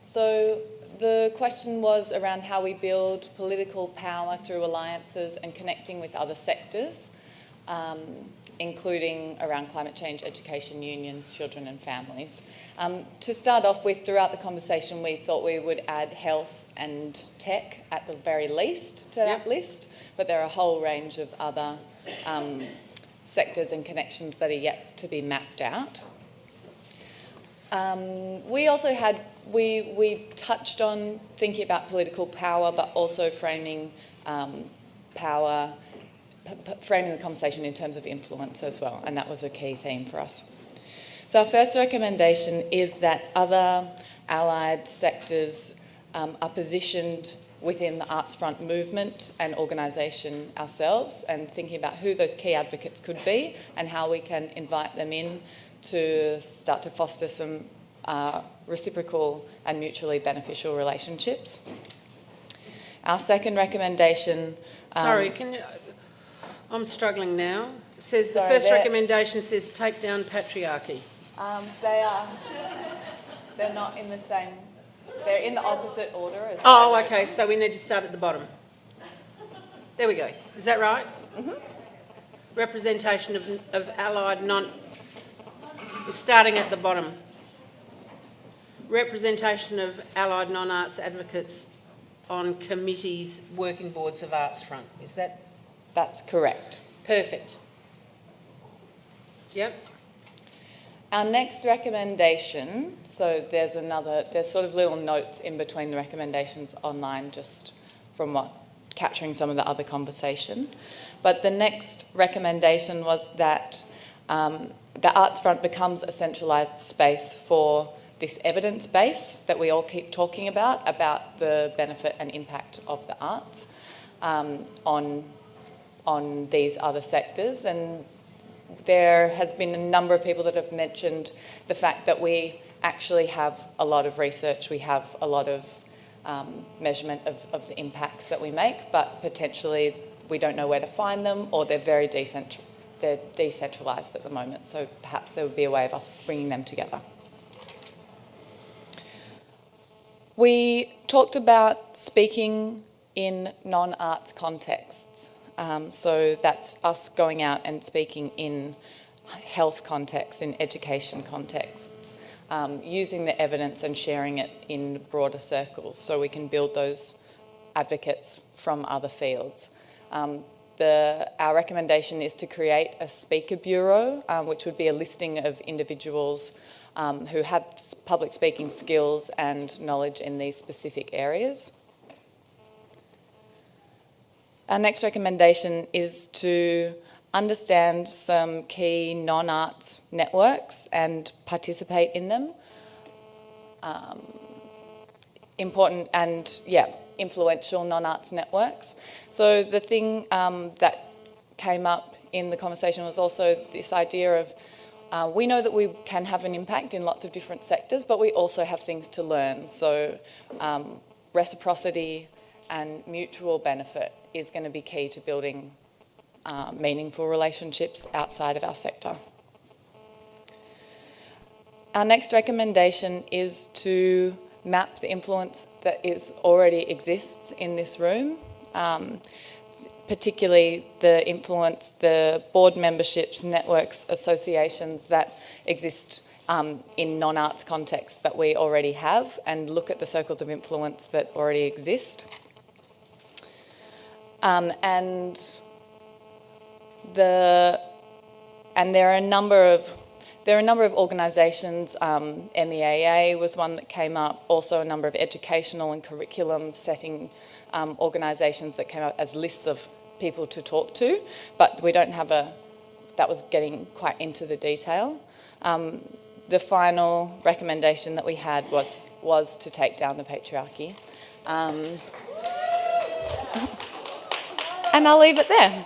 So the question was around how we build political power through alliances and connecting with other sectors, including around climate change, education, unions, children and families. To start off with, throughout the conversation, we thought we would add health and tech at the very least to that list, but there are a whole range of other sectors and connections that are yet to be mapped out. We also had, we touched on thinking about political power, but also framing power, framing the conversation in terms of influence as well, and that was a key theme for us. So our first recommendation is that other allied sectors are positioned within the arts front movement and organisation ourselves, and thinking about who those key advocates could be and how we can invite them in to start to foster some reciprocal and mutually beneficial relationships. Our second recommendation... Sorry, can you... I'm struggling now. It says the first recommendation says take down patriarchy. They're not in the same... They're in the opposite order. Okay, so we need to start at the bottom. There we go. Is that right? Mm-hmm. Representation of allied We're starting at the bottom. Representation of allied non-arts advocates on committees, working boards of arts front. Is that? That's correct. Perfect. Yep. Our next recommendation, so there's sort of little notes in between the recommendations online, just from capturing some of the other conversation. But the next recommendation was that the arts front becomes a centralised space for this evidence base that we all keep talking about the benefit and impact of the arts on these other sectors. And there has been a number of people that have mentioned the fact that we actually have a lot of research, we have a lot of measurement of the impacts that we make, but potentially we don't know where to find them, or they're very decentralised at the moment, so perhaps there would be a way of us bringing them together. We talked about speaking in non-arts contexts, so that's us going out and speaking in health contexts, in education contexts, using the evidence and sharing it in broader circles so we can build those advocates from other fields. Our recommendation is to create a speaker bureau, which would be a listing of individuals who have public speaking skills and knowledge in these specific areas. Our next recommendation is to understand some key non-arts networks and participate in them. Important and, influential non-arts networks. So the thing that came up in the conversation was also this idea of we know that we can have an impact in lots of different sectors, but we also have things to learn. So reciprocity and mutual benefit is going to be key to building meaningful relationships outside of our sector. Our next recommendation is to map the influence that already exists in this room, particularly the influence, the board memberships, networks, associations that exist in non-arts contexts that we already have, and look at the circles of influence that already exist. And there are a number of organisations, MEAA was one that came up, also a number of educational and curriculum setting organisations that came up as lists of people to talk to, but we don't have that was getting quite into the detail. The final recommendation that we had was to take down the patriarchy. And I'll leave it there.